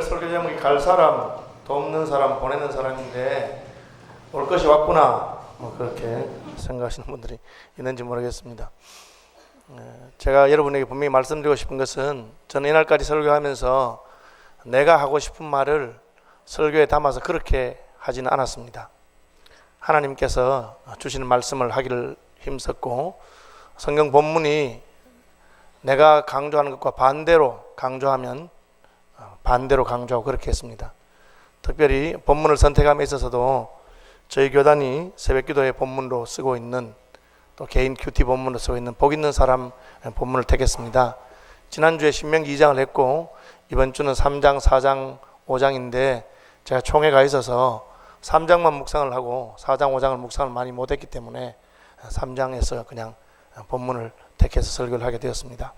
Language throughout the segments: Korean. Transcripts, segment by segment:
설교 제목이 갈 사람, 돕는 사람, 보내는 사람인데 올 것이 왔구나 그렇게 생각하시는 분들이 있는지 모르겠습니다. 제가 여러분에게 분명히 말씀드리고 싶은 것은 저는 이날까지 설교하면서 내가 하고 싶은 말을 설교에 담아서 그렇게 하지는 않았습니다. 하나님께서 주시는 말씀을 하기를 힘썼고 성경 본문이 내가 강조하는 것과 반대로 강조하면 반대로 강조하고 그렇게 했습니다. 특별히 본문을 선택함에 있어서도 저희 교단이 새벽기도의 본문으로 쓰고 있는 또 개인 큐티 본문으로 쓰고 있는 복 있는 사람 본문을 택했습니다. 지난주에 신명기 2장을 했고 이번 주는 3장, 4장, 5장인데 제가 총회가 있어서 3장만 묵상을 하고 4장, 5장을 묵상을 많이 못했기 때문에 3장에서 그냥 본문을 택해서 설교를 하게 되었습니다.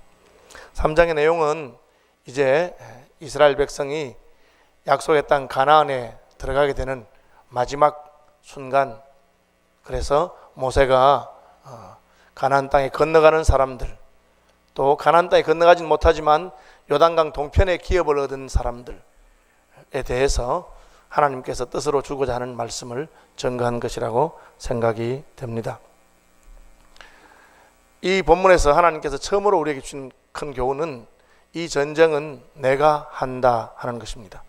3장의 내용은 이제 이스라엘 백성이 약속의 땅 가나안에 들어가게 되는 마지막 순간, 그래서 모세가 가나안 땅에 건너가는 사람들, 또 가나안 땅에 건너가진 못하지만 요단강 동편에 기업을 얻은 사람들에 대해서 하나님께서 뜻으로 주고자 하는 말씀을 전가한 것이라고 생각이 됩니다. 이 본문에서 하나님께서 처음으로 우리에게 준 큰 교훈은 이 전쟁은 내가 한다 하는 것입니다.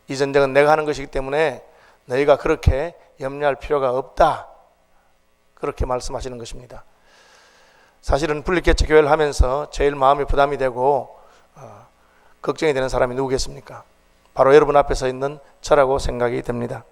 이 전쟁은 내가 하는 것이기 때문에 너희가 그렇게 염려할 필요가 없다, 그렇게 말씀하시는 것입니다. 사실은 분리개척 교회를 하면서 제일 마음이 부담이 되고 걱정이 되는 사람이 누구겠습니까? 바로 여러분 앞에 서 있는 저라고 생각이 됩니다.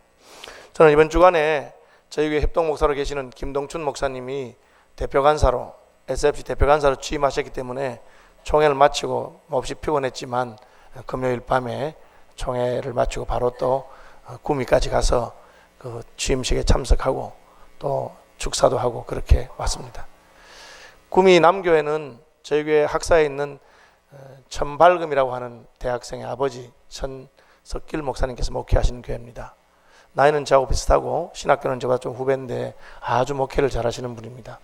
저는 이번 주간에 저희 교회 협동목사로 계시는 김동춘 목사님이 대표간사로, SFC 대표간사로 취임하셨기 때문에 총회를 마치고 몹시 피곤했지만 금요일 밤에 총회를 마치고 바로 또 구미까지 가서 그 취임식에 참석하고 또 축사도 하고 그렇게 왔습니다. 구미 남교회는 저희 교회 학사에 있는 천발금이라고 하는 대학생의 아버지 천석길 목사님께서 목회하시는 교회입니다. 나이는 저하고 비슷하고 신학교는 저보다 좀 후배인데 아주 목회를 잘하시는 분입니다.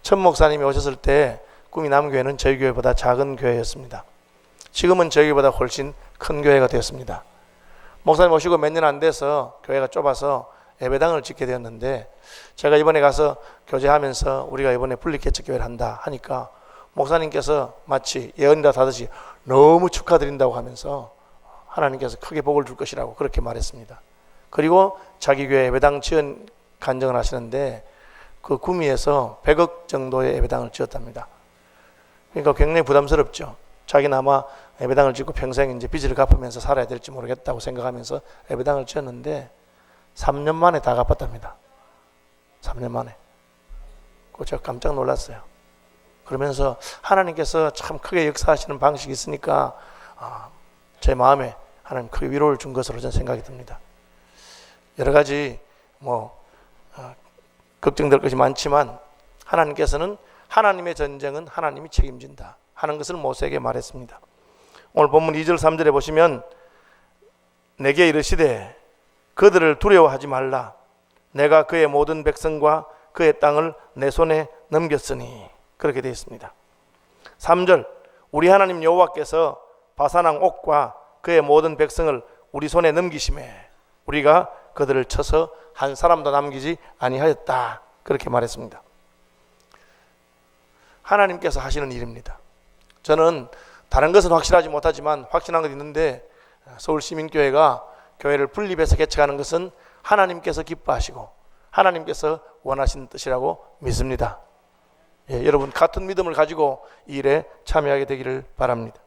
천 목사님이 오셨을 때 구미 남교회는 저희 교회보다 작은 교회였습니다. 지금은 저희 교회보다 훨씬 큰 교회가 되었습니다. 목사님 오시고 몇 년 안 돼서 교회가 좁아서 예배당을 짓게 되었는데 제가 이번에 가서 교제하면서 우리가 이번에 분리개척 교회를 한다 하니까 목사님께서 마치 예언이라 하듯이 너무 축하드린다고 하면서 하나님께서 크게 복을 줄 것이라고 그렇게 말했습니다. 그리고 자기 교회 예배당 지은 간증을 하시는데 그 구미에서 100억 정도의 예배당을 지었답니다. 그러니까 굉장히 부담스럽죠. 자기는 아마 예배당을 짓고 평생 이제 빚을 갚으면서 살아야 될지 모르겠다고 생각하면서 예배당을 지었는데 3년 만에 다 갚았답니다. 3년 만에. 그거 제가 깜짝 놀랐어요. 그러면서 하나님께서 참 크게 역사하시는 방식이 있으니까 제 마음에 하나님 크게 위로를 준 것으로 저는 생각이 듭니다. 여러 가지 걱정될 것이 많지만 하나님께서는 하나님의 전쟁은 하나님이 책임진다 하는 것을 모세에게 말했습니다. 오늘 본문 2절 3절에 보시면 내게 이르시되 그들을 두려워하지 말라, 내가 그의 모든 백성과 그의 땅을 내 손에 넘겼으니, 그렇게 되어 있습니다. 3절 우리 하나님 여호와께서 바산왕 옥과 그의 모든 백성을 우리 손에 넘기심에 우리가 그들을 쳐서 한 사람도 남기지 아니하였다, 그렇게 말했습니다. 하나님께서 하시는 일입니다. 저는 다른 것은 확실하지 못하지만 확신한 것 있는데 서울시민교회가 교회를 분립해서 개척하는 것은 하나님께서 기뻐하시고 하나님께서 원하시는 뜻이라고 믿습니다. 여러분 같은 믿음을 가지고 이 일에 참여하게 되기를 바랍니다.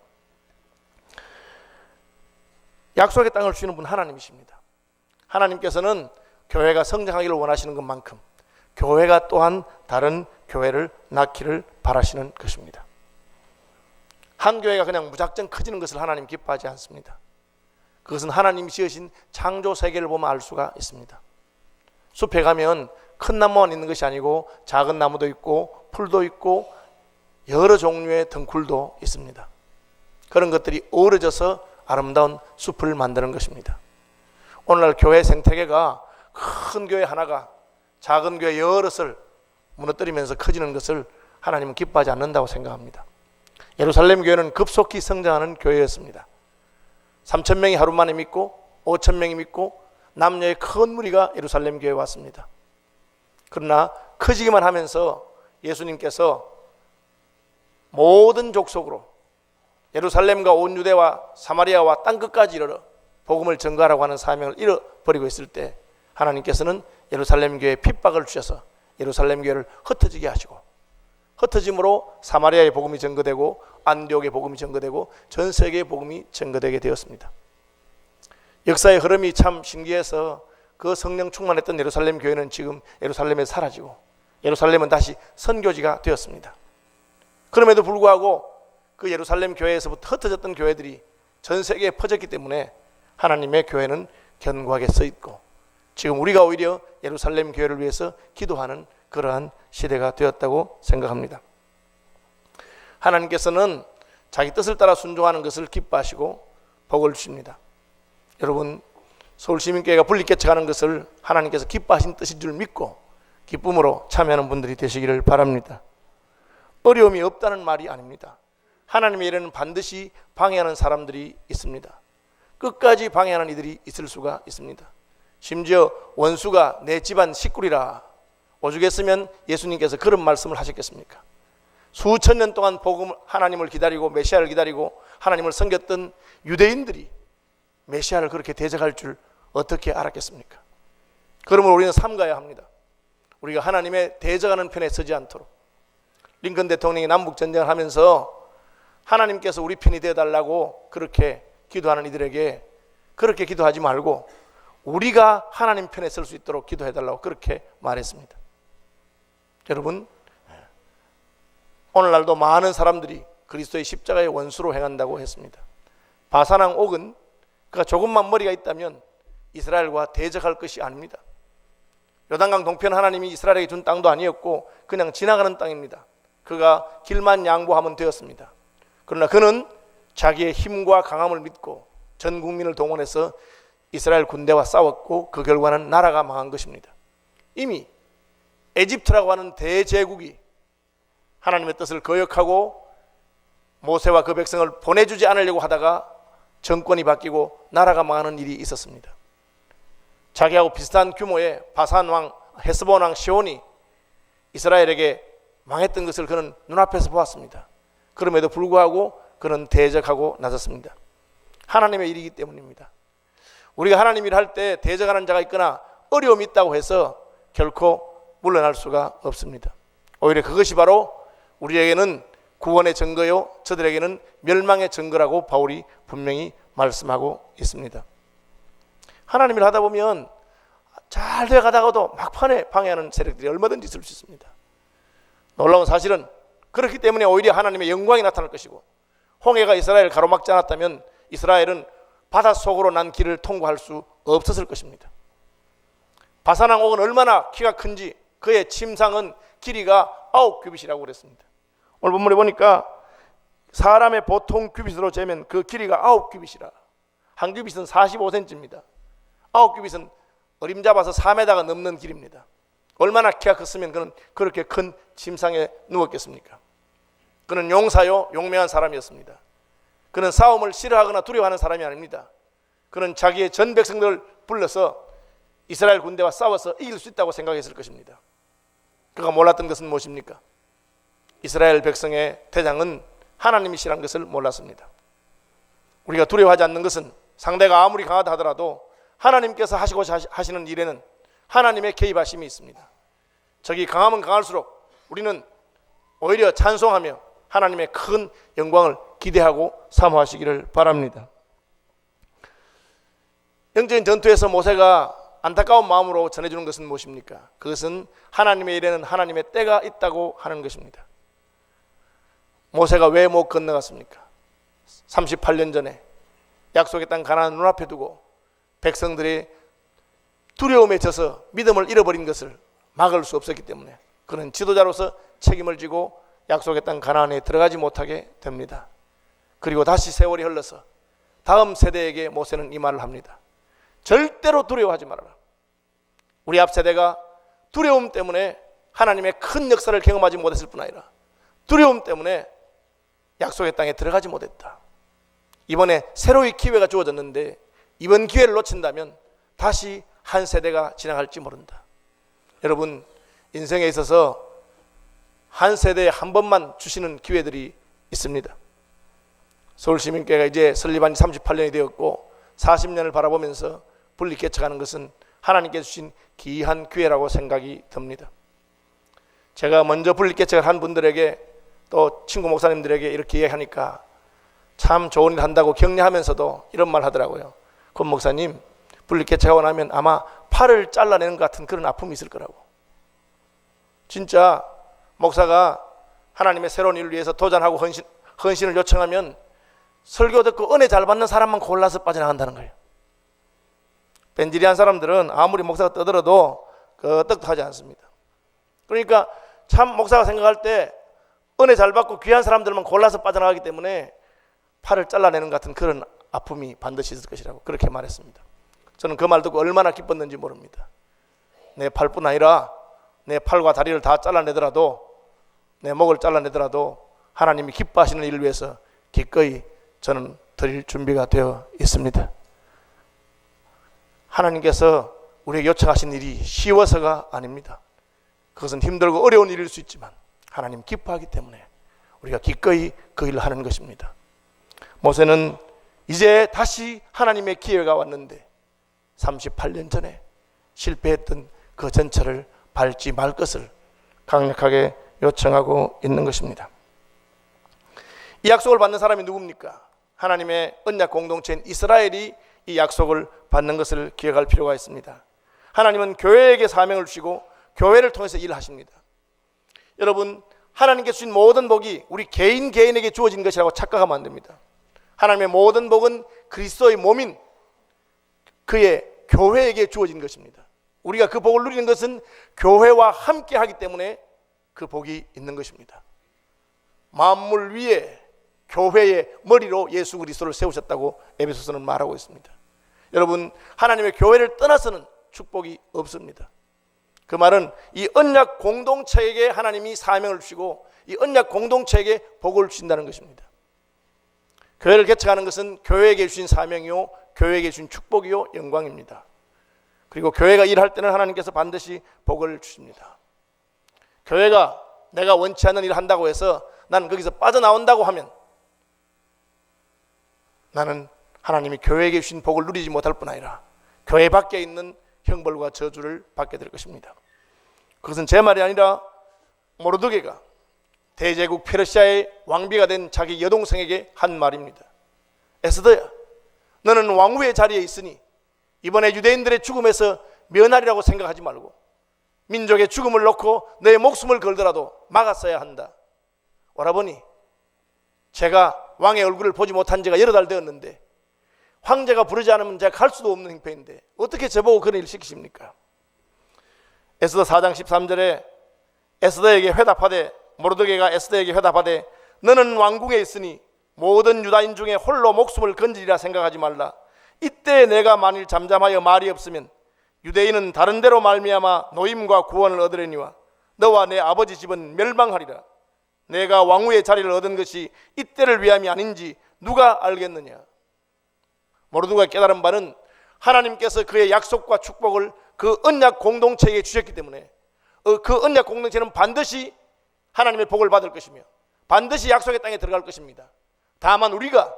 약속의 땅을 주시는 분 하나님이십니다. 하나님께서는 교회가 성장하기를 원하시는 것만큼 교회가 또한 다른 교회를 낳기를 바라시는 것입니다. 한 교회가 그냥 무작정 커지는 것을 하나님 기뻐하지 않습니다. 그것은 하나님이 지으신 창조 세계를 보면 알 수가 있습니다. 숲에 가면 큰 나무만 있는 것이 아니고 작은 나무도 있고 풀도 있고 여러 종류의 덩굴도 있습니다. 그런 것들이 어우러져서 아름다운 숲을 만드는 것입니다. 오늘날 교회 생태계가 큰 교회 하나가 작은 교회 여럿을 무너뜨리면서 커지는 것을 하나님은 기뻐하지 않는다고 생각합니다. 예루살렘 교회는 급속히 성장하는 교회였습니다. 3,000명이 하루 만에 믿고 5,000명이 믿고 남녀의 큰 무리가 예루살렘 교회에 왔습니다. 그러나 커지기만 하면서 예수님께서 모든 족속으로 예루살렘과 온 유대와 사마리아와 땅끝까지 이르러 복음을 전가하라고 하는 사명을 잃어버리고 있을 때 하나님께서는 예루살렘 교회에 핍박을 주셔서 예루살렘 교회를 흩어지게 하시고, 흩어짐으로 사마리아의 복음이 전거되고 안디옥의 복음이 전거되고 전 세계의 복음이 전거되게 되었습니다. 역사의 흐름이 참 신기해서 그 성령 충만했던 예루살렘 교회는 지금 예루살렘에 사라지고 예루살렘은 다시 선교지가 되었습니다. 그럼에도 불구하고 그 예루살렘 교회에서부터 흩어졌던 교회들이 전 세계에 퍼졌기 때문에 하나님의 교회는 견고하게 서 있고, 지금 우리가 오히려 예루살렘 교회를 위해서 기도하는 그러한 시대가 되었다고 생각합니다. 하나님께서는 자기 뜻을 따라 순종하는 것을 기뻐하시고 복을 주십니다. 여러분, 서울시민교회가 분리개척하는 것을 하나님께서 기뻐하신 뜻인 줄 믿고 기쁨으로 참여하는 분들이 되시기를 바랍니다. 어려움이 없다는 말이 아닙니다. 하나님의 일에는 반드시 방해하는 사람들이 있습니다. 끝까지 방해하는 이들이 있을 수가 있습니다. 심지어 원수가 내 집안 식구리라 오죽했으면 예수님께서 그런 말씀을 하셨겠습니까? 수천 년 동안 복음 하나님을 기다리고 메시아를 기다리고 하나님을 섬겼던 유대인들이 메시아를 그렇게 대적할 줄 어떻게 알았겠습니까? 그러므로 우리는 삼가야 합니다. 우리가 하나님의 대적하는 편에 서지 않도록. 링컨 대통령이 남북전쟁을 하면서 하나님께서 우리 편이 되어달라고 그렇게 기도하는 이들에게 그렇게 기도하지 말고 우리가 하나님 편에 설 수 있도록 기도해달라고 그렇게 말했습니다. 여러분, 오늘날도 많은 사람들이 그리스도의 십자가의 원수로 행한다고 했습니다. 바산왕 옥은 그가 조금만 머리가 있다면 이스라엘과 대적할 것이 아닙니다. 요단강 동편 하나님이 이스라엘에게 준 땅도 아니었고 그냥 지나가는 땅입니다. 그가 길만 양보하면 되었습니다. 그러나 그는 자기의 힘과 강함을 믿고 전 국민을 동원해서 이스라엘 군대와 싸웠고 그 결과는 나라가 망한 것입니다. 이미 에집트라고 하는 대제국이 하나님의 뜻을 거역하고 모세와 그 백성을 보내주지 않으려고 하다가 정권이 바뀌고 나라가 망하는 일이 있었습니다. 자기하고 비슷한 규모의 바산왕, 헤스본왕 시온이 이스라엘에게 망했던 것을 그는 눈앞에서 보았습니다. 그럼에도 불구하고 그는 대적하고 나섰습니다. 하나님의 일이기 때문입니다. 우리가 하나님 일 할 때 대적하는 자가 있거나 어려움이 있다고 해서 결코 물러날 수가 없습니다. 오히려 그것이 바로 우리에게는 구원의 증거요 저들에게는 멸망의 증거라고 바울이 분명히 말씀하고 있습니다. 하나님 일 하다 보면 잘 돼가다가도 막판에 방해하는 세력들이 얼마든지 있을 수 있습니다. 놀라운 사실은 그렇기 때문에 오히려 하나님의 영광이 나타날 것이고, 홍해가 이스라엘을 가로막지 않았다면 이스라엘은 바닷속으로 난 길을 통과할 수 없었을 것입니다. 바산왕 옥은 얼마나 키가 큰지 그의 침상은 길이가 9규빗이라고 그랬습니다. 오늘 본문에 보니까 사람의 보통 규빗으로 재면 그 길이가 9규빗이라. 한 규빗은 45cm입니다. 9규빗은 어림잡아서 4m가 넘는 길입니다. 얼마나 키가 컸으면 그는 그렇게 큰 침상에 누웠겠습니까? 그는 용사요 용맹한 사람이었습니다. 그는 싸움을 싫어하거나 두려워하는 사람이 아닙니다. 그는 자기의 전 백성들을 불러서 이스라엘 군대와 싸워서 이길 수 있다고 생각했을 것입니다. 그가 몰랐던 것은 무엇입니까? 이스라엘 백성의 대장은 하나님이시라는 것을 몰랐습니다. 우리가 두려워하지 않는 것은 상대가 아무리 강하다 하더라도 하나님께서 하시고자 하시는 일에는 하나님의 개입하심이 있습니다. 적이 강하면 강할수록 우리는 오히려 찬송하며 하나님의 큰 영광을 기대하고 사모하시기를 바랍니다. 영적인 전투에서 모세가 안타까운 마음으로 전해주는 것은 무엇입니까? 그것은 하나님의 일에는 하나님의 때가 있다고 하는 것입니다. 모세가 왜 못 건너갔습니까? 38년 전에 약속의 땅 가나안 눈앞에 두고 백성들이 두려움에 져서 믿음을 잃어버린 것을 막을 수 없었기 때문에 그는 지도자로서 책임을 지고 약속의 땅 가나안에 들어가지 못하게 됩니다. 그리고 다시 세월이 흘러서 다음 세대에게 모세는 이 말을 합니다. 절대로 두려워하지 말아라. 우리 앞 세대가 두려움 때문에 하나님의 큰 역사를 경험하지 못했을 뿐 아니라 두려움 때문에 약속의 땅에 들어가지 못했다. 이번에 새로운 기회가 주어졌는데 이번 기회를 놓친다면 다시 한 세대가 지나갈지 모른다. 여러분, 인생에 있어서 한 세대에 한 번만 주시는 기회들이 있습니다. 서울시민교회가 이제 설립한 지 38년이 되었고 40년을 바라보면서 분리 개척하는 것은 하나님께서 주신 귀한 기회라고 생각이 듭니다. 제가 먼저 분리 개척을 한 분들에게 또 친구 목사님들에게 이렇게 이야기하니까 참 좋은 일 한다고 격려하면서도 이런 말 하더라고요. 권 목사님, 분리 개척하고 나면 아마 팔을 잘라내는 것 같은 그런 아픔이 있을 거라고. 진짜 목사가 하나님의 새로운 일을 위해서 도전하고 헌신을 요청하면 설교 듣고 은혜 잘 받는 사람만 골라서 빠져나간다는 거예요. 뺀질이한 사람들은 아무리 목사가 떠들어도 끄떡하지 않습니다. 그러니까 참 목사가 생각할 때 은혜 잘 받고 귀한 사람들만 골라서 빠져나가기 때문에 팔을 잘라내는 것 같은 그런 아픔이 반드시 있을 것이라고 그렇게 말했습니다. 저는 그 말 듣고 얼마나 기뻤는지 모릅니다. 내 팔뿐 아니라 내 팔과 다리를 다 잘라내더라도, 내 목을 잘라내더라도 하나님이 기뻐하시는 일을 위해서 기꺼이 저는 드릴 준비가 되어 있습니다. 하나님께서 우리에게 요청하신 일이 쉬워서가 아닙니다. 그것은 힘들고 어려운 일일 수 있지만 하나님 기뻐하기 때문에 우리가 기꺼이 그 일을 하는 것입니다. 모세는 이제 다시 하나님의 기회가 왔는데 38년 전에 실패했던 그 전철을 밟지 말 것을 강력하게 요청하고 있는 것입니다. 이 약속을 받는 사람이 누굽니까? 하나님의 언약 공동체인 이스라엘이 이 약속을 받는 것을 기억할 필요가 있습니다. 하나님은 교회에게 사명을 주시고 교회를 통해서 일하십니다. 여러분, 하나님께 주신 모든 복이 우리 개인에게 주어진 것이라고 착각하면 안 됩니다. 하나님의 모든 복은 그리스도의 몸인 그의 교회에게 주어진 것입니다. 우리가 그 복을 누리는 것은 교회와 함께 하기 때문에 그 복이 있는 것입니다. 만물 위에 교회의 머리로 예수 그리스도를 세우셨다고 에베소서는 말하고 있습니다. 여러분, 하나님의 교회를 떠나서는 축복이 없습니다. 그 말은 이 언약 공동체에게 하나님이 사명을 주시고 이 언약 공동체에게 복을 주신다는 것입니다. 교회를 개척하는 것은 교회에게 주신 사명이요, 교회에게 주신 축복이요, 영광입니다. 그리고 교회가 일할 때는 하나님께서 반드시 복을 주십니다. 교회가 내가 원치 않는 일을 한다고 해서 나는 거기서 빠져나온다고 하면 나는 하나님이 교회에게 주신 복을 누리지 못할 뿐 아니라 교회 밖에 있는 형벌과 저주를 받게 될 것입니다. 그것은 제 말이 아니라 모르드게가 대제국 페르시아의 왕비가 된 자기 여동생에게 한 말입니다. 에스더야, 너는 왕후의 자리에 있으니 이번에 유대인들의 죽음에서 면하리라고 생각하지 말고 민족의 죽음을 놓고 너의 목숨을 걸더라도 막았어야 한다. 오라버니, 제가 왕의 얼굴을 보지 못한 지가 여러 달 되었는데 황제가 부르지 않으면 제가 갈 수도 없는 형편인데 어떻게 저보고 그런 일을 시키십니까? 에스더 4장 13절에 에스더에게 회답하되, 모르드게가 에스더에게 회답하되, 너는 왕궁에 있으니 모든 유다인 중에 홀로 목숨을 건지리라 생각하지 말라. 이때 내가 만일 잠잠하여 말이 없으면 유대인은 다른 데로 말미암아 노임과 구원을 얻으려니와 너와 내 아버지 집은 멸망하리라. 내가 왕후의 자리를 얻은 것이 이때를 위함이 아닌지 누가 알겠느냐. 모르드게가 깨달은 바는 하나님께서 그의 약속과 축복을 그 언약 공동체에게 주셨기 때문에 그 언약 공동체는 반드시 하나님의 복을 받을 것이며 반드시 약속의 땅에 들어갈 것입니다. 다만 우리가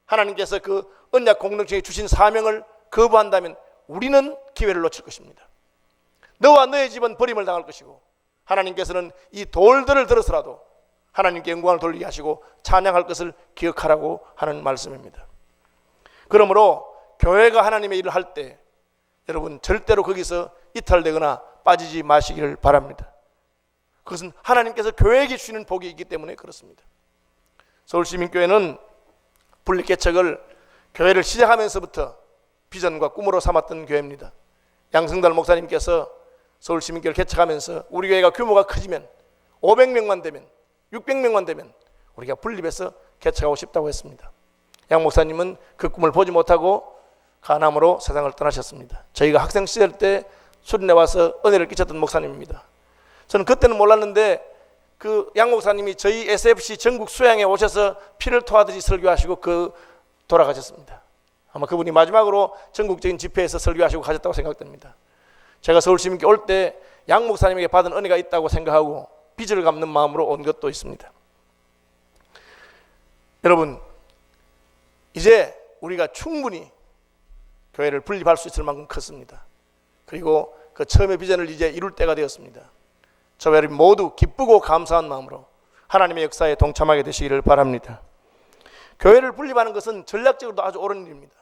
하나님께서 그 언약 공동체에 주신 사명을 거부한다면 우리는 기회를 놓칠 것입니다. 너와 너의 집은 버림을 당할 것이고 하나님께서는 이 돌들을 들어서라도 하나님께 영광을 돌리게 하시고 찬양할 것을 기억하라고 하는 말씀입니다. 그러므로 교회가 하나님의 일을 할 때 여러분 절대로 거기서 이탈되거나 빠지지 마시기를 바랍니다. 그것은 하나님께서 교회에게 주시는 복이 있기 때문에 그렇습니다. 서울시민교회는 분리개척을 교회를 시작하면서부터 비전과 꿈으로 삼았던 교회입니다. 양승달 목사님께서 서울시민교회를 개척하면서 우리 교회가 규모가 커지면 500명만 되면 600명만 되면 우리가 분립해서 개척하고 싶다고 했습니다. 양 목사님은 그 꿈을 보지 못하고 간암으로 세상을 떠나셨습니다. 저희가 학생 시절 때 수련회 와서 은혜를 끼쳤던 목사님입니다. 저는 그때는 몰랐는데 그 양 목사님이 저희 SFC 전국 수양에 오셔서 피를 토하듯이 설교하시고 그 돌아가셨습니다. 아마 그분이 마지막으로 전국적인 집회에서 설교하시고 가셨다고 생각됩니다. 제가 서울시민교회 올 때 양 목사님에게 받은 은혜가 있다고 생각하고 빚을 갚는 마음으로 온 것도 있습니다. 여러분, 이제 우리가 충분히 교회를 분립할 수 있을 만큼 컸습니다. 그리고 그 처음의 비전을 이제 이룰 때가 되었습니다. 저와 여러분 모두 기쁘고 감사한 마음으로 하나님의 역사에 동참하게 되시기를 바랍니다. 교회를 분립하는 것은 전략적으로도 아주 옳은 일입니다.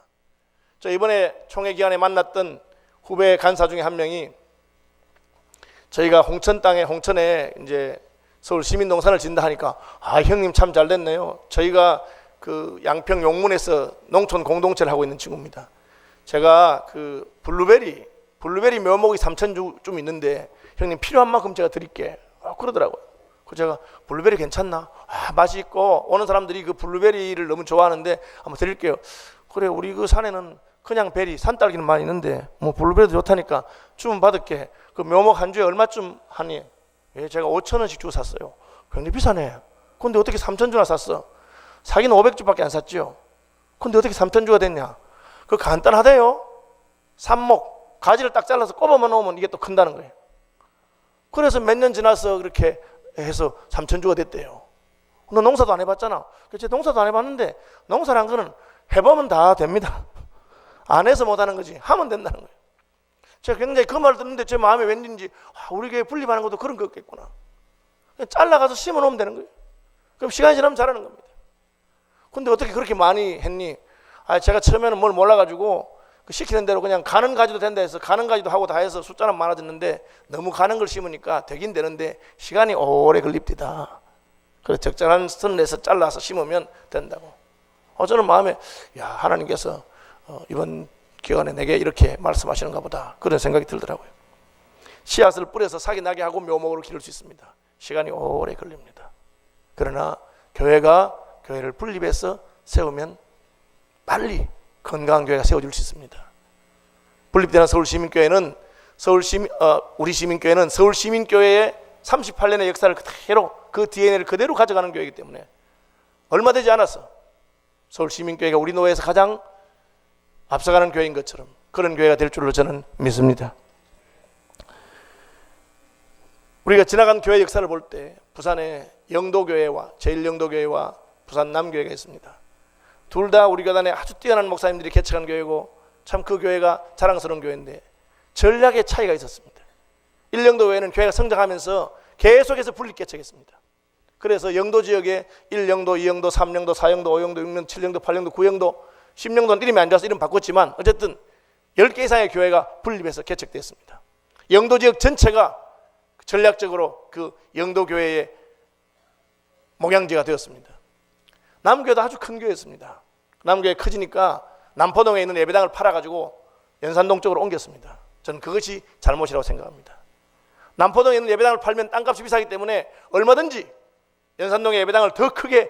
저 이번에 총회 기간에 만났던 후배 간사 중에 한 명이 저희가 홍천에 이제 서울 시민농산을 짓는다 하니까 형님 참 잘 됐네요. 저희가 그 양평 용문에서 농촌 공동체를 하고 있는 친구입니다. 제가 그 블루베리 묘목이 3,000주 좀 있는데 형님 필요한 만큼 제가 드릴게. 그러더라고요. 그래서 제가 블루베리 괜찮나? 맛이 있고 오는 사람들이 그 블루베리를 너무 좋아하는데 한번 드릴게요. 그래, 우리 그 산에는 그냥 베리, 산딸기는 많이 있는데 뭐 블루베리도 좋다니까 주문 받을게. 그 묘목 한 주에 얼마쯤 하니? 제가 5,000원씩 주고 샀어요. 굉장히 비싸네. 근데 어떻게 3,000주나 샀어? 사기는 500주밖에 안 샀죠. 근데 어떻게 3,000주가 됐냐? 그거 간단하대요. 삽목, 가지를 딱 잘라서 꼽아만 놓으면 이게 또 큰다는 거예요. 그래서 몇 년 지나서 그렇게 해서 3,000주가 됐대요. 너 농사도 안 해봤잖아. 그치? 농사도 안 해봤는데 농사란 거는 해보면 다 됩니다. 안 해서 못하는 거지 하면 된다는 거예요. 제가 굉장히 그 말을 듣는데 제 마음에 왠지 우리 교회 분립하는 것도 그런 거겠구나. 그냥 잘라가서 심어놓으면 되는 거예요. 그럼 시간이 지나면 자라는 겁니다. 근데 어떻게 그렇게 많이 했니? 제가 처음에는 뭘 몰라가지고 시키는 대로 그냥 가는 가지도 된다 해서 가는 가지도 하고 다 해서 숫자는 많아졌는데 너무 가는 걸 심으니까 되긴 되는데 시간이 오래 걸립니다. 그래서 적절한 선을 내서 잘라서 심으면 된다고. 저는 마음에 하나님께서 이번 기간에 내게 이렇게 말씀하시는가 보다 그런 생각이 들더라고요. 씨앗을 뿌려서 싹이 나게 하고 묘목으로 기를 수 있습니다. 시간이 오래 걸립니다. 그러나 교회를 분립해서 세우면 빨리 건강한 교회가 세워질 수 있습니다. 분립되는 서울시민교회는 우리 시민교회는 서울시민교회의 38년의 역사를 그대로 그 DNA를 그대로 가져가는 교회이기 때문에 얼마 되지 않았어 서울시민교회가 우리 노회에서 가장 앞서가는 교회인 것처럼 그런 교회가 될 줄로 저는 믿습니다. 우리가 지나간 교회 역사를 볼 때 부산에 영도교회와 제1영도교회와 부산 남교회가 있습니다. 둘 다 우리 교단에 아주 뛰어난 목사님들이 개척한 교회고 참 그 교회가 자랑스러운 교회인데 전략의 차이가 있었습니다. 1영도교회는 교회가 성장하면서 계속해서 분립 개척했습니다. 그래서 영도 지역에 1영도, 2영도, 3영도, 4영도, 5영도, 6영도, 7영도, 8영도, 9영도, 10영도는 이름이 안 좋아서 이름 바꿨지만 어쨌든 10개 이상의 교회가 분립해서 개척되었습니다. 영도 지역 전체가 전략적으로 그 영도교회의 목양지가 되었습니다. 남교회도 아주 큰 교회였습니다. 남교회 커지니까 남포동에 있는 예배당을 팔아가지고 연산동 쪽으로 옮겼습니다. 저는 그것이 잘못이라고 생각합니다. 남포동에 있는 예배당을 팔면 땅값이 비싸기 때문에 얼마든지 연산동의 예배당을 더 크게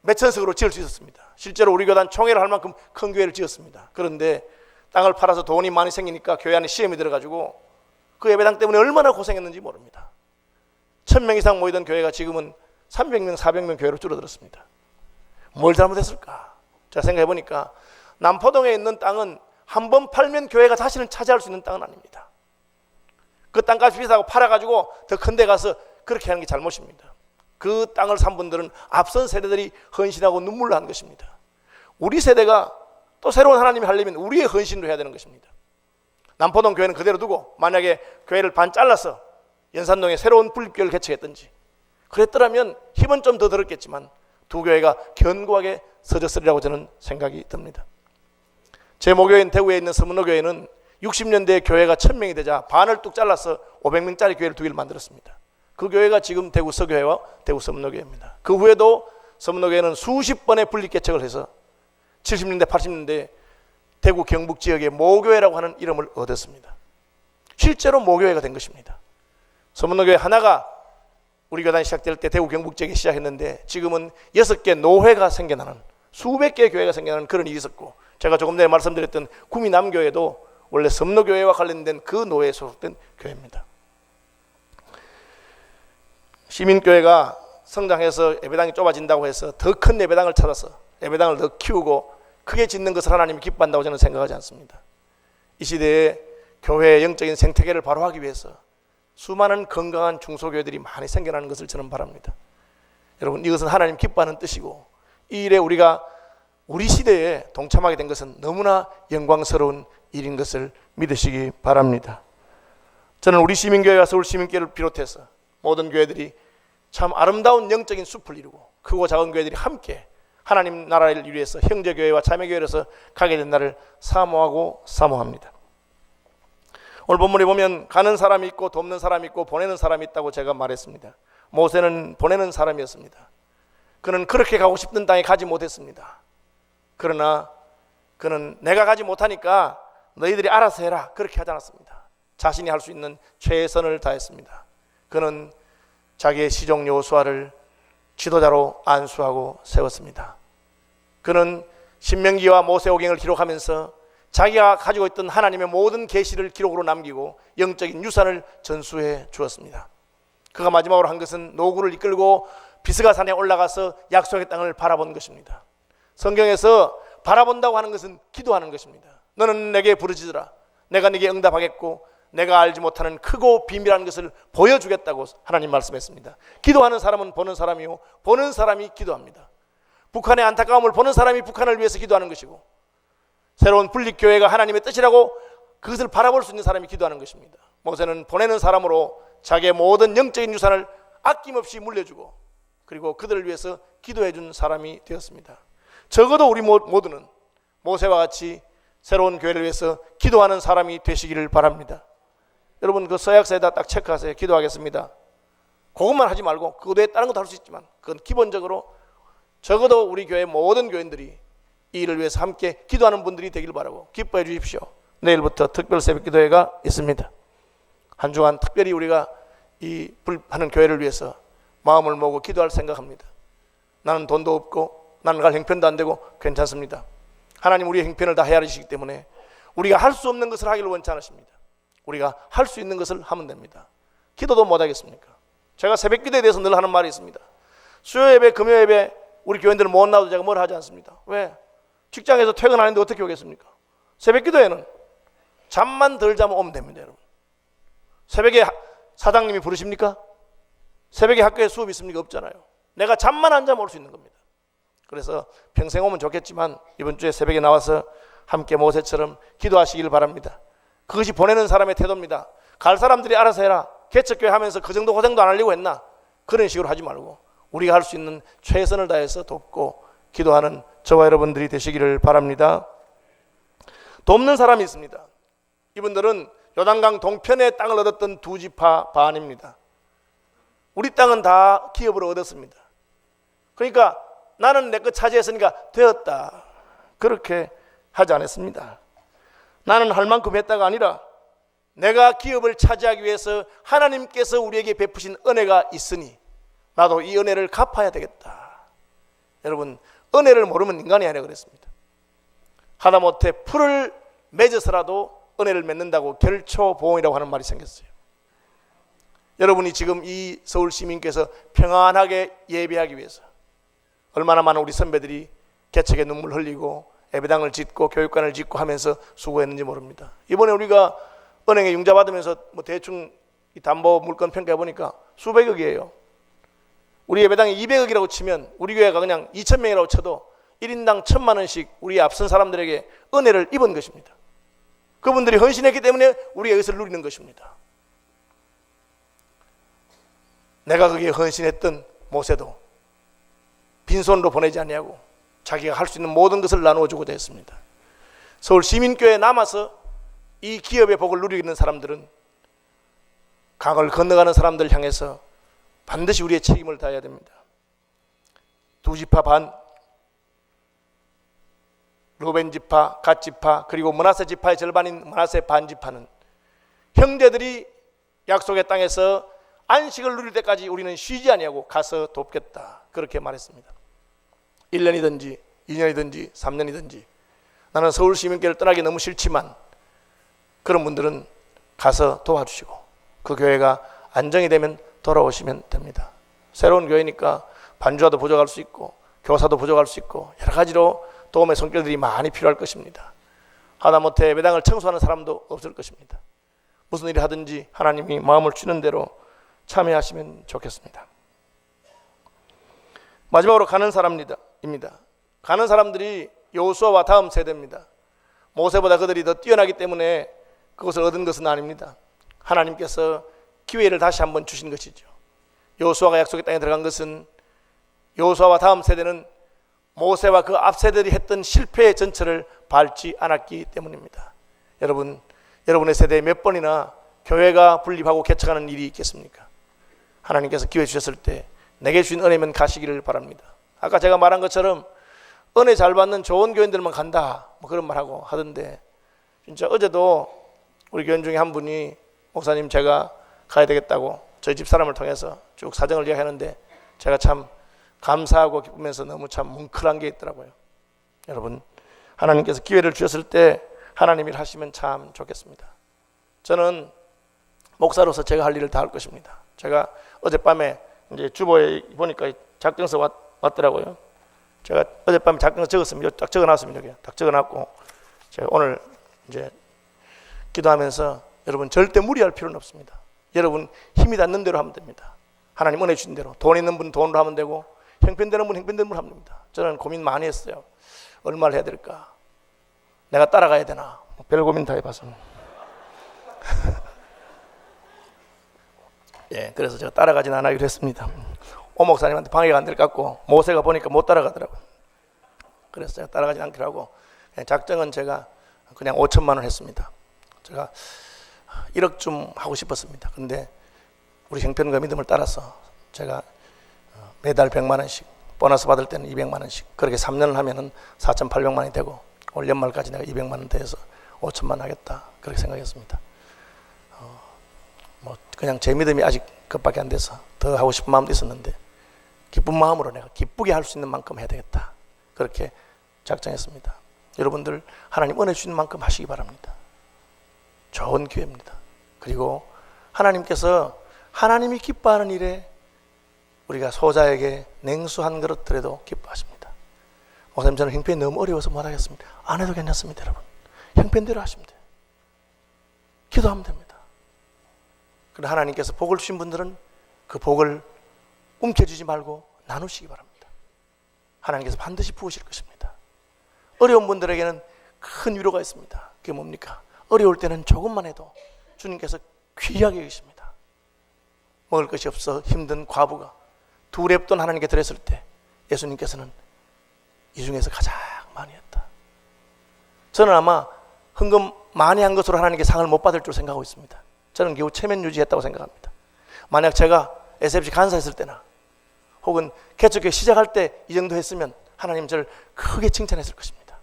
몇천석으로 지을 수 있었습니다. 실제로 우리 교단 총회를 할 만큼 큰 교회를 지었습니다. 그런데 땅을 팔아서 돈이 많이 생기니까 교회 안에 시험이 들어가지고 그 예배당 때문에 얼마나 고생했는지 모릅니다. 1,000명 이상 모이던 교회가 지금은 300명, 400명 교회로 줄어들었습니다. 뭘 잘못했을까? 제가 생각해보니까 남포동에 있는 땅은 한 번 팔면 교회가 다시는 차지할 수 있는 땅은 아닙니다. 그 땅값이 비싸고 팔아가지고 더 큰 데 가서 그렇게 하는 게 잘못입니다. 그 땅을 산 분들은 앞선 세대들이 헌신하고 눈물로 한 것입니다. 우리 세대가 또 새로운 하나님이 하려면 우리의 헌신도 해야 되는 것입니다. 남포동 교회는 그대로 두고 만약에 교회를 반 잘라서 연산동에 새로운 분립교회를 개척했든지 그랬더라면 힘은 좀 더 들었겠지만 두 교회가 견고하게 서졌으리라고 저는 생각이 듭니다. 제 모교인 대구에 있는 서문호교회는 60년대에 교회가 1,000명이 되자 반을 뚝 잘라서 500명짜리 교회를 두 개를 만들었습니다. 그 교회가 지금 대구 서교회와 대구 서문호교회입니다. 그 후에도 서문호교회는 수십 번의 분립 개척을 해서 70년대 80년대에 대구 경북 지역의 모교회라고 하는 이름을 얻었습니다. 실제로 모교회가 된 것입니다. 서문호교회 하나가 우리 교단이 시작될 때 대구 경북 지역에 시작했는데 지금은 6개 노회가 생겨나는 수백 개의 교회가 생겨나는 그런 일이 있었고 제가 조금 전에 말씀드렸던 구미 남교회도 원래 섬노교회와 관련된 그 노회에 소속된 교회입니다. 시민교회가 성장해서 예배당이 좁아진다고 해서 더 큰 예배당을 찾아서 예배당을 더 키우고 크게 짓는 것을 하나님이 기뻐한다고 저는 생각하지 않습니다. 이 시대에 교회의 영적인 생태계를 바로하기 위해서 수많은 건강한 중소교회들이 많이 생겨나는 것을 저는 바랍니다. 여러분, 이것은 하나님 기뻐하는 뜻이고 이 일에 우리가 우리 시대에 동참하게 된 것은 너무나 영광스러운 일인 것을 믿으시기 바랍니다. 저는 우리 시민교회와 서울시민교회를 비롯해서 모든 교회들이 참 아름다운 영적인 숲을 이루고 크고 작은 교회들이 함께 하나님 나라를 위해서 형제교회와 자매교회로서 가게 된 날을 사모하고 사모합니다. 오늘 본문에 보면 가는 사람이 있고 돕는 사람이 있고 보내는 사람이 있다고 제가 말했습니다. 모세는 보내는 사람이었습니다. 그는 그렇게 가고 싶던 땅에 가지 못했습니다. 그러나 그는 내가 가지 못하니까 너희들이 알아서 해라 그렇게 하지 않았습니다. 자신이 할 수 있는 최선을 다했습니다. 그는 자기의 시종 여호수아를 지도자로 안수하고 세웠습니다. 그는 신명기와 모세오경을 기록하면서 자기가 가지고 있던 하나님의 모든 계시를 기록으로 남기고 영적인 유산을 전수해 주었습니다. 그가 마지막으로 한 것은 노구를 이끌고 비스가산에 올라가서 약속의 땅을 바라본 것입니다. 성경에서 바라본다고 하는 것은 기도하는 것입니다. 너는 내게 부르짖으라 내가 네게 응답하겠고 내가 알지 못하는 크고 비밀한 것을 보여주겠다고 하나님 말씀했습니다. 기도하는 사람은 보는 사람이요 보는 사람이 기도합니다. 북한의 안타까움을 보는 사람이 북한을 위해서 기도하는 것이고 새로운 분립교회가 하나님의 뜻이라고 그것을 바라볼 수 있는 사람이 기도하는 것입니다. 모세는 보내는 사람으로 자기의 모든 영적인 유산을 아낌없이 물려주고 그리고 그들을 위해서 기도해 준 사람이 되었습니다. 적어도 우리 모두는 모세와 같이 새로운 교회를 위해서 기도하는 사람이 되시기를 바랍니다. 여러분 그 서약서에다 딱 체크하세요. 기도하겠습니다. 그것만 하지 말고 그것 외에 다른 것도 할 수 있지만 그건 기본적으로 적어도 우리 교회 모든 교인들이 이 일을 위해서 함께 기도하는 분들이 되길 바라고 기뻐해 주십시오. 내일부터 특별 새벽 기도회가 있습니다. 한 주간 특별히 우리가 이 불하는 교회를 위해서 마음을 모으고 기도할 생각합니다. 나는 돈도 없고 나는 갈 형편도 안 되고 괜찮습니다. 하나님 우리의 형편을 다 헤아리시기 때문에 우리가 할 수 없는 것을 하기를 원치 않으십니다. 우리가 할 수 있는 것을 하면 됩니다. 기도도 못 하겠습니까? 제가 새벽 기도에 대해서 늘 하는 말이 있습니다. 수요 예배, 금요 예배 우리 교인들은 못 나와도 제가 뭘 하지 않습니다. 왜? 직장에서 퇴근하는데 어떻게 오겠습니까? 새벽 기도에는 잠만 덜 자면 오면 됩니다. 여러분 새벽에 사장님이 부르십니까? 새벽에 학교에 수업 있습니까? 없잖아요. 내가 잠만 안 자면 올 수 있는 겁니다. 그래서 평생 오면 좋겠지만 이번 주에 새벽에 나와서 함께 모세처럼 기도하시길 바랍니다. 그것이 보내는 사람의 태도입니다. 갈 사람들이 알아서 해라. 개척교회 하면서 그 정도 고생도 안 하려고 했나? 그런 식으로 하지 말고 우리가 할 수 있는 최선을 다해서 돕고 기도하는 저와 여러분들이 되시기를 바랍니다. 돕는 사람이 있습니다. 이분들은 요단강 동편의 땅을 얻었던 두 지파 반입니다. 우리 땅은 다 기업으로 얻었습니다. 그러니까 나는 내 것 차지했으니까 되었다 그렇게 하지 않았습니다. 나는 할 만큼 했다가 아니라 내가 기업을 차지하기 위해서 하나님께서 우리에게 베푸신 은혜가 있으니 나도 이 은혜를 갚아야 되겠다. 여러분 은혜를 모르면 인간이 아니라 그랬습니다. 하다못해 풀을 맺어서라도 은혜를 맺는다고 결초보응이라고 하는 말이 생겼어요. 여러분이 지금 이 서울시민께서 평안하게 예배하기 위해서 얼마나 많은 우리 선배들이 개척에 눈물 흘리고 예배당을 짓고 교육관을 짓고 하면서 수고했는지 모릅니다. 이번에 우리가 은행에 융자 받으면서 뭐 대충 이 담보 물건 평가해 보니까 수백억이에요. 우리 예배당이 200억이라고 치면 우리 교회가 그냥 2,000명이라고 쳐도 1인당 1,000만 원씩 우리 앞선 사람들에게 은혜를 입은 것입니다. 그분들이 헌신했기 때문에 우리가 이것을 누리는 것입니다. 내가 거기에 헌신했던 모세도 빈손으로 보내지 아니하고 자기가 할 수 있는 모든 것을 나누어주고자 했습니다. 서울 시민교회에 남아서 이 기업의 복을 누리고 있는 사람들은 강을 건너가는 사람들을 향해서 반드시 우리의 책임을 다해야 됩니다. 두 지파 반, 루벤 지파, 갓 지파, 그리고 므낫세 지파의 절반인 므낫세 반 지파는 형제들이 약속의 땅에서 안식을 누릴 때까지 우리는 쉬지 아니하고 가서 돕겠다 그렇게 말했습니다. 1년이든지 2년이든지 3년이든지 나는 서울시민교회를 떠나기 너무 싫지만 그런 분들은 가서 도와주시고 그 교회가 안정이 되면 돌아오시면 됩니다. 새로운 교회니까 반주자도 부족할 수 있고 교사도 부족할 수 있고 여러 가지로 도움의 손길들이 많이 필요할 것입니다. 하다못해 매당을 청소하는 사람도 없을 것입니다. 무슨 일을 하든지 하나님이 마음을 주는 대로 참여하시면 좋겠습니다. 마지막으로 가는 사람입니다. 가는 사람들이 여호수아와 다음 세대입니다. 모세보다 그들이 더 뛰어나기 때문에 그것을 얻은 것은 아닙니다. 하나님께서 기회를 다시 한번 주신 것이죠. 여호수아가 약속의 땅에 들어간 것은 여호수아와 다음 세대는 모세와 그 앞 세대들이 했던 실패의 전철을 밟지 않았기 때문입니다. 여러분의 세대에 몇 번이나 교회가 분립하고 개척하는 일이 있겠습니까? 하나님께서 기회 주셨을 때 내게 주신 은혜면 가시기를 바랍니다. 아까 제가 말한 것처럼 은혜 잘 받는 좋은 교인들만 간다 뭐 그런 말하고 하던데, 진짜 어제도 우리 교인 중에 한 분이 목사님 제가 가야 되겠다고 저희 집 사람을 통해서 쭉 사정을 이야기하는데 제가 참 감사하고 기쁘면서 너무 참 뭉클한 게 있더라고요. 여러분, 하나님께서 기회를 주셨을 때 하나님 일 하시면 참 좋겠습니다. 저는 목사로서 제가 할 일을 다 할 것입니다. 제가 어젯밤에 이제 주보에 보니까 작정서 왔더라고요. 제가 어젯밤에 작정서 적었습니다. 딱 적어놨습니다. 여기 딱 적어놨고 제가 오늘 이제 기도하면서 여러분 절대 무리할 필요는 없습니다. 여러분 힘이 닿는 대로 하면 됩니다. 하나님 은혜 주신 대로 돈 있는 분 돈으로 하면 되고 형편되는 분 형편되는 분 하면 됩니다. 저는 고민 많이 했어요. 얼마를 해야 될까? 내가 따라가야 되나? 별 고민 다 해봐서. 예, 그래서 제가 따라가진 않기로 했습니다. 오 목사님한테 방해가 안 될 것 같고 모세가 보니까 못 따라가더라고요. 그래서 제가 따라가진 않기로 하고 작정은 제가 그냥 5천만 원 했습니다. 제가 1억 좀 하고 싶었습니다. 근데 우리 형편과 믿음을 따라서 제가 매달 100만 원씩, 보너스 받을 때는 200만 원씩, 그렇게 3년을 하면은 4,800만 원이 되고 올 연말까지 내가 200만 원 더해서 5천만 원 하겠다 그렇게 생각했습니다. 뭐 그냥 제 믿음이 아직 그것밖에 안 돼서 더 하고 싶은 마음도 있었는데 기쁜 마음으로 내가 기쁘게 할 수 있는 만큼 해야 되겠다 그렇게 작정했습니다. 여러분들 하나님 은혜 주시는 만큼 하시기 바랍니다. 좋은 기회입니다. 그리고 하나님께서 하나님이 기뻐하는 일에 우리가 소자에게 냉수 한 그릇 드려도 기뻐하십니다. 목사님 저는 형편이 너무 어려워서 못하겠습니다. 안 해도 괜찮습니다. 여러분 형편대로 하시면 돼요. 기도하면 됩니다. 그런데 하나님께서 복을 주신 분들은 그 복을 움켜쥐지 말고 나누시기 바랍니다. 하나님께서 반드시 부으실 것입니다. 어려운 분들에게는 큰 위로가 있습니다. 그게 뭡니까? 어려울 때는 조금만 해도 주님께서 귀하게 계십니다. 먹을 것이 없어 힘든 과부가 2랩돈 하나님께 드렸을 때 예수님께서는 이 중에서 가장 많이 했다. 저는 아마 헌금 많이 한 것으로 하나님께 상을 못 받을 줄 생각하고 있습니다. 저는 겨우 체면 유지했다고 생각합니다. 만약 제가 SFC 간사했을 때나 혹은 개척교회 시작할 때 이 정도 했으면 하나님 저를 크게 칭찬했을 것입니다.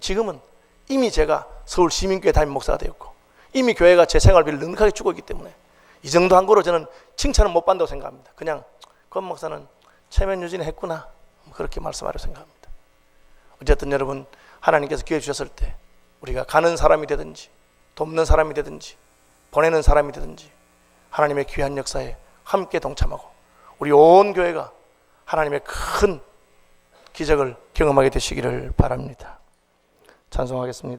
지금은 이미 제가 서울 시민교회 담임 목사가 되었고 이미 교회가 제 생활비를 넉넉하게 주고 있기 때문에 이 정도 한 거로 저는 칭찬은 못 받는다고 생각합니다. 그냥 권 목사는 체면 유지는 했구나 그렇게 말씀하려 생각합니다. 어쨌든 여러분 하나님께서 기회 주셨을 때 우리가 가는 사람이 되든지 돕는 사람이 되든지 보내는 사람이 되든지 하나님의 귀한 역사에 함께 동참하고 우리 온 교회가 하나님의 큰 기적을 경험하게 되시기를 바랍니다. 찬송하겠습니다.